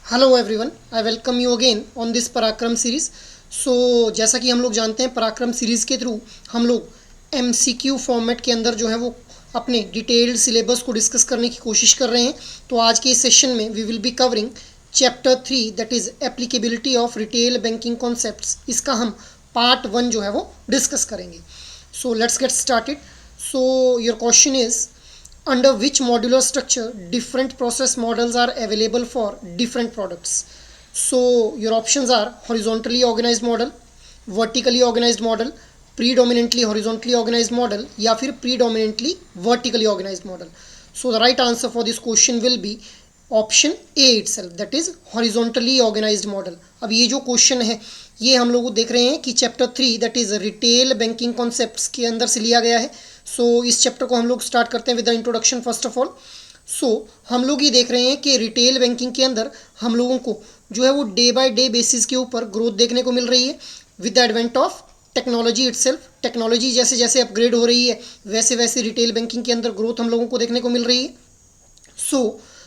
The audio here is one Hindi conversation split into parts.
Hello everyone, I welcome you again on this पराक्रम सीरीज़। जैसा कि हम लोग जानते हैं, पराक्रम सीरीज़ के थ्रू हम लोग एमसीक्यू फॉर्मेट के अंदर जो है वो अपने डिटेल्ड सिलेबस को डिस्कस करने की कोशिश कर रहे हैं। तो आज के इस सेशन में we will be covering chapter 3, that is applicability of retail banking concepts. इसका हम पार्ट 1 जो है वो डिस्कस करेंगे। So let's get started. So your question is, under which modular structure different process models are available for different products. So your options are horizontally organized model, vertically organized model, predominantly horizontally organized model या फिर predominantly vertically organized model. So the right answer for this question will be option A itself, that is horizontally organized model. अब ये जो क्वेश्चन है ये हम लोग देख रहे हैं कि chapter 3 that is retail banking concepts के अंदर से लिया गया है। इस चैप्टर को हम लोग स्टार्ट करते हैं with the introduction first of all. हम लोग ये देख रहे हैं कि रिटेल बैंकिंग के अंदर हम लोगों को जो है वो डे बाय डे बेसिस के ऊपर ग्रोथ देखने को मिल रही है with the advent of technology itself. Technology जैसे जैसे अपग्रेड हो रही है वैसे वैसे रिटेल बैंकिंग के अंदर ग्रोथ हम लोगों को देखने को मिल रही है।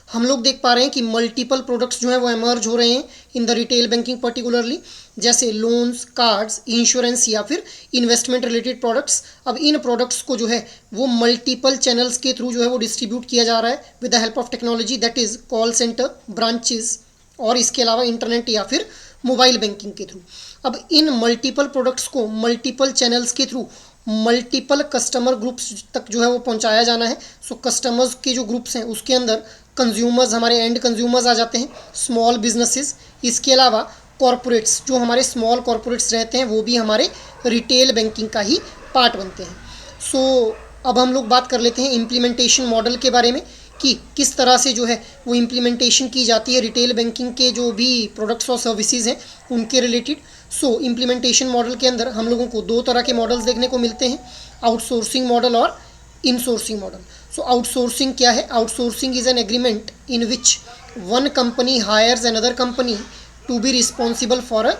हम लोग देख पा रहे हैं कि मल्टीपल प्रोडक्ट्स जो है वो एमर्ज हो रहे हैं in the retail banking particularly, जैसे लोन्स, कार्ड्स, इंश्योरेंस या फिर इन्वेस्टमेंट रिलेटेड प्रोडक्ट्स। अब इन प्रोडक्ट्स को जो है वो मल्टीपल चैनल्स के थ्रू जो है वो डिस्ट्रीब्यूट किया जा रहा है with the help of technology, that is call centre, branches और इसके अलावा इंटरनेट या फिर मोबाइल बैंकिंग के थ्रू। अब इन मल्टीपल प्रोडक्ट्स को मल्टीपल चैनल्स के थ्रू मल्टीपल कस्टमर ग्रुप्स तक जो है वो पहुंचाया जाना है। कस्टमर्स के जो ग्रुप्स हैं उसके अंदर कंज्यूमर्स, हमारे एंड कंज्यूमर्स आ जाते हैं, स्मॉल बिजनेसेस, इसके अलावा कॉरपोरेट्स, जो हमारे स्मॉल कॉरपोरेट्स रहते हैं वो भी हमारे रिटेल बैंकिंग का ही पार्ट बनते हैं। अब हम लोग बात कर लेते हैं इम्प्लीमेंटेशन मॉडल के बारे में कि किस तरह से जो है वो इम्प्लीमेंटेशन की जाती है रिटेल बैंकिंग के जो भी प्रोडक्ट्स और सर्विसेज हैं उनके रिलेटेड। इम्प्लीमेंटेशन मॉडल के अंदर हम लोगों को दो तरह के मॉडल्स देखने को मिलते हैं, आउटसोर्सिंग मॉडल और इनसोर्सिंग मॉडल। आउटसोर्सिंग क्या है? Outsourcing is an agreement in which one company hires another company to be responsible for a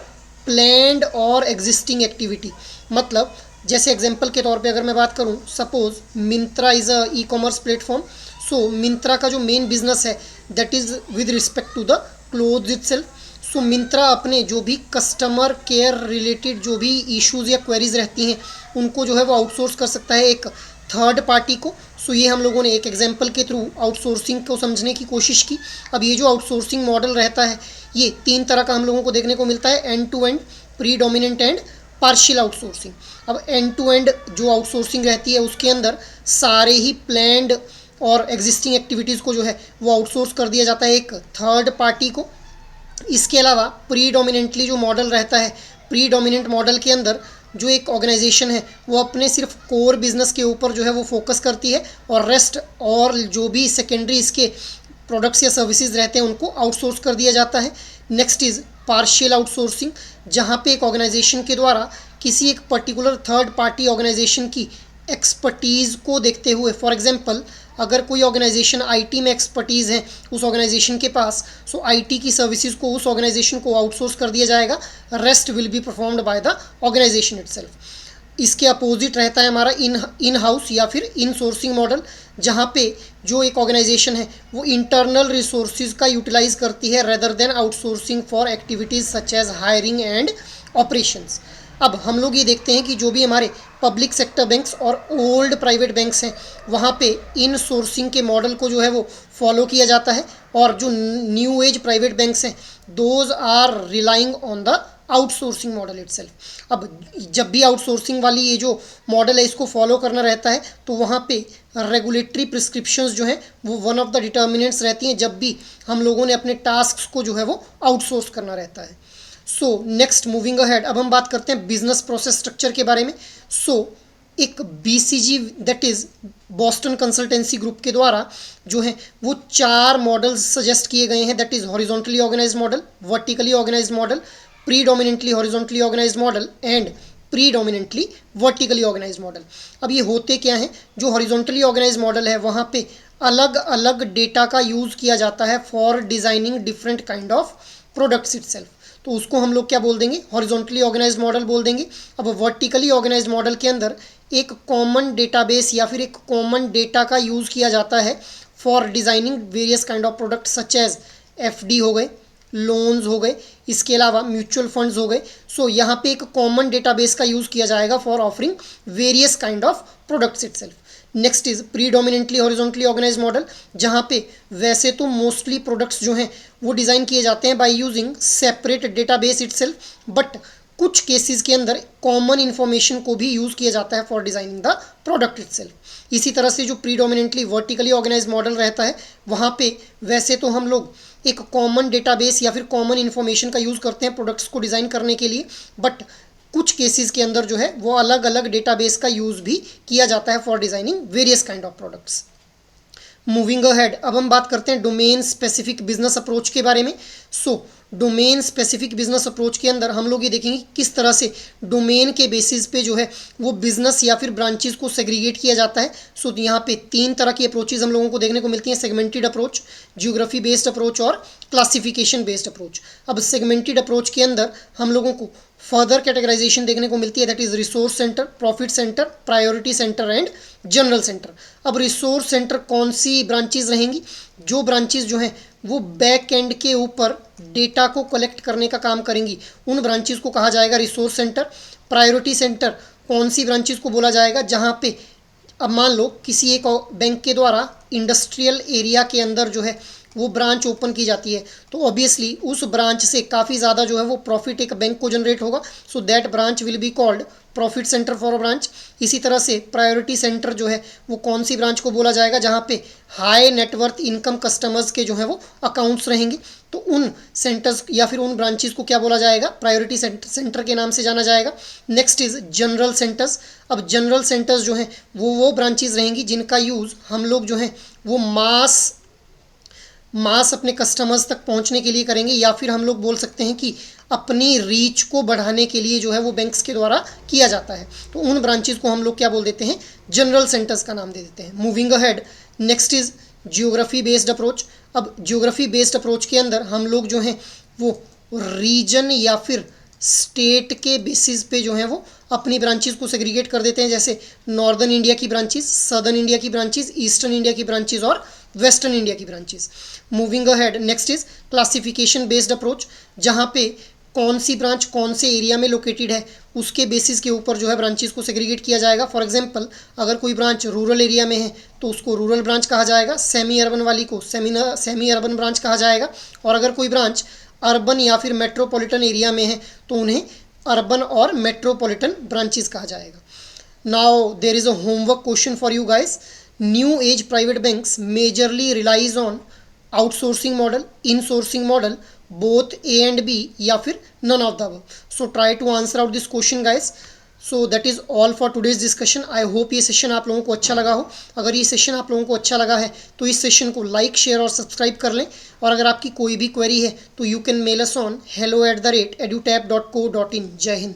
planned और एग्जिस्टिंग एक्टिविटी। मतलब जैसे एग्जांपल के तौर पे अगर मैं बात करूं, suppose Myntra is a e commerce platform. Myntra का जो मेन बिजनेस है that is with respect to the clothes itself. Myntra अपने जो भी कस्टमर केयर रिलेटेड जो भी इश्यूज़ या क्वेरीज रहती हैं उनको जो है वो आउटसोर्स कर सकता है एक थर्ड पार्टी को। ये हम लोगों ने एक एग्जांपल के थ्रू आउटसोर्सिंग को समझने की कोशिश की। अब ये जो आउटसोर्सिंग मॉडल रहता है ये तीन तरह का हम लोगों को देखने को मिलता है, end to end, predominant and partial outsourcing. अब एंड टू एंड जो आउटसोर्सिंग रहती है उसके अंदर सारे ही प्लैंड और एग्जिस्टिंग एक्टिविटीज़ को जो है वो आउटसोर्स कर दिया जाता है एक थर्ड पार्टी को। इसके अलावा प्रीडोमिनेंटली जो मॉडल रहता है, प्रीडोमिनेंट मॉडल के अंदर जो एक ऑर्गेनाइजेशन है वो अपने सिर्फ कोर बिजनेस के ऊपर जो है वो फोकस करती है और रेस्ट और जो भी सेकेंडरी इसके प्रोडक्ट्स या सर्विसेज रहते हैं उनको आउटसोर्स कर दिया जाता है। नेक्स्ट इज़ पार्शियल आउटसोर्सिंग, जहाँ पे एक ऑर्गेनाइजेशन के द्वारा किसी एक पर्टिकुलर थर्ड पार्टी ऑर्गेनाइजेशन की एक्सपर्टीज़ को देखते हुए, फॉर एग्जांपल अगर कोई ऑर्गेनाइजेशन आईटी में एक्सपर्टीज़ है उस ऑर्गेनाइजेशन के पास, आईटी की सर्विसेज को उस ऑर्गेनाइजेशन को आउटसोर्स कर दिया जाएगा, rest will be performed by the organisation itself. इसके अपोजिट रहता है हमारा इन हाउस या फिर इन सोर्सिंग मॉडल, जहाँ पे जो एक ऑर्गेनाइजेशन है वो इंटरनल रिसोर्सेज का यूटिलाइज करती है rather than outsourcing for activities such as hiring and operations. अब हम लोग ये देखते हैं कि जो भी हमारे पब्लिक सेक्टर बैंक्स और ओल्ड प्राइवेट बैंक्स हैं वहाँ पे इन सोर्सिंग के मॉडल को जो है वो फॉलो किया जाता है, और जो न्यू एज प्राइवेट बैंक्स हैं those are relying on the outsourcing model itself. अब जब भी आउटसोर्सिंग वाली ये जो मॉडल है इसको फॉलो करना रहता है तो वहाँ पे रेगुलेटरी प्रिस्क्रिप्शंस जो हैं वो वन ऑफ द डिटर्मिनेंट्स रहती हैं जब भी हम लोगों ने अपने टास्क को जो है वो आउटसोर्स करना रहता है। नेक्स्ट मूविंग अहेड, अब हम बात करते हैं बिजनेस प्रोसेस स्ट्रक्चर के बारे में। एक BCG that is Boston consultancy group के द्वारा जो है वो 4 मॉडल्स सजेस्ट किए गए हैं, that is horizontally organise model, vertically organise model, predominantly horizontally organise model and predominantly vertically organise model. अब ये होते क्या हैं? जो हॉरिजॉन्टली ऑर्गेनाइज मॉडल है वहाँ पे अलग अलग डेटा का यूज़ किया जाता है for designing different kind of products itself, तो उसको हम लोग क्या बोल देंगे? हॉरिजॉन्टली ऑर्गेनाइज्ड मॉडल बोल देंगे। अब वर्टिकली ऑर्गेनाइज्ड मॉडल के अंदर एक कॉमन डेटाबेस या फिर एक कॉमन डेटा का यूज़ किया जाता है for designing various kind of product such as FD हो गए, लोन्स हो गए, इसके अलावा म्यूचुअल फंड्स हो गए। सो यहाँ पे एक कॉमन डेटाबेस का यूज़ किया जाएगा for offering various kind of products itself. Next is predominantly horizontally organise model, जहाँ पे वैसे तो मोस्टली प्रोडक्ट्स जो हैं वो डिज़ाइन किए जाते हैं by using separate database itself, but कुछ केसेस के अंदर कॉमन इन्फॉर्मेशन को भी यूज़ किया जाता है for designing the product itself. इसी तरह से जो प्रीडोमिनेंटली वर्टिकली ऑर्गेनाइज मॉडल रहता है वहाँ पे वैसे तो हम लोग एक कॉमन डेटाबेस या फिर कॉमन इन्फॉर्मेशन का यूज़ करते हैं प्रोडक्ट्स को डिज़ाइन करने के लिए, बट कुछ केसेस के अंदर जो है वो अलग अलग डेटाबेस का यूज़ भी किया जाता है for designing various kind of products. Moving ahead, अब हम बात करते हैं डोमेन स्पेसिफिक बिजनेस अप्रोच के बारे में। So domain specific business approach के अंदर हम लोग ये देखेंगे किस तरह से डोमेन के बेसिस पे जो है वो बिजनेस या फिर ब्रांचेस को सेग्रीगेट किया जाता है। सो यहाँ पे 3 तरह की अप्रोचेज हम लोगों को देखने को मिलती हैं, segmented approach, geography based approach और क्लासिफिकेशन बेस्ड अप्रोच। अब सेगमेंटेड अप्रोच के अंदर हम लोगों को फर्दर कैटेगराइजेशन देखने को मिलती है, that is resource centre, profit centre, priority centre and general centre. अब रिसोर्स सेंटर कौन सी ब्रांचेज रहेंगी? जो ब्रांचेज जो हैं वो बैक एंड के ऊपर डेटा को कलेक्ट करने का काम करेंगी, उन ब्रांचेज को कहा जाएगा रिसोर्स सेंटर। प्रायोरिटी सेंटर कौन सी ब्रांचेज को बोला जाएगा? जहाँ पे अब मान लो किसी एक बैंक के द्वारा इंडस्ट्रियल एरिया के अंदर जो है वो ब्रांच ओपन की जाती है, तो ऑब्वियसली उस ब्रांच से काफ़ी ज़्यादा जो है वो प्रॉफिट एक बैंक को जनरेट होगा। So that branch will be called profit centre for a branch. इसी तरह से प्रायोरिटी सेंटर जो है वो कौन सी ब्रांच को बोला जाएगा? जहाँ पे हाई नेटवर्थ इनकम कस्टमर्स के जो है वो अकाउंट्स रहेंगे, तो उन सेंटर्स या फिर उन ब्रांचेस को क्या बोला जाएगा? प्रायोरिटी सेंटर के नाम से जाना जाएगा। Next is general centres. अब जनरल सेंटर्स जो हैं वो ब्रांचेज रहेंगी जिनका यूज़ हम लोग जो है वो मास अपने कस्टमर्स तक पहुंचने के लिए करेंगे, या फिर हम लोग बोल सकते हैं कि अपनी रीच को बढ़ाने के लिए जो है वो बैंक्स के द्वारा किया जाता है। तो उन ब्रांचेस को हम लोग क्या बोल देते हैं? जनरल सेंटर्स का नाम दे देते हैं। Moving ahead, next is geography based approach. अब जियोग्राफी बेस्ड अप्रोच के अंदर हम लोग जो हैं वो रीजन या फिर स्टेट के बेसिस पे जो है वो अपनी ब्रांचेस को सेग्रीगेट कर देते हैं, जैसे नॉर्दर्न इंडिया की ब्रांचेस, सदर्न इंडिया की ब्रांचेस, ईस्टर्न इंडिया की ब्रांचेस और वेस्टर्न इंडिया की branches. Moving ahead, next is classification based approach, जहाँ पे कौन सी ब्रांच कौन से एरिया में लोकेटेड है उसके बेसिस के ऊपर जो है ब्रांचेस को सेग्रीगेट किया जाएगा। फॉर एग्जांपल अगर कोई ब्रांच रूरल एरिया में है तो उसको रूरल ब्रांच कहा जाएगा, सेमी अर्बन वाली को सेमी अर्बन ब्रांच कहा जाएगा, और अगर कोई ब्रांच अर्बन या फिर मेट्रोपॉलिटन एरिया में है तो उन्हें अर्बन और मेट्रोपॉलिटन ब्रांचेस कहा जाएगा। Now there is a homework question for you guys. New age private banks majorly relies on outsourcing model, insourcing model, both A and B, या फिर none of the above. So try to answer out this question guys. So that is all for today's discussion. I hope ये सेशन आप लोगों को अच्छा लगा हो। अगर ये सेशन आप लोगों को अच्छा लगा है तो इस सेशन को लाइक, शेयर और सब्सक्राइब कर लें, और अगर आपकी कोई भी क्वेरी है तो you can mail us on hello@edutap.co.in। जय हिंद।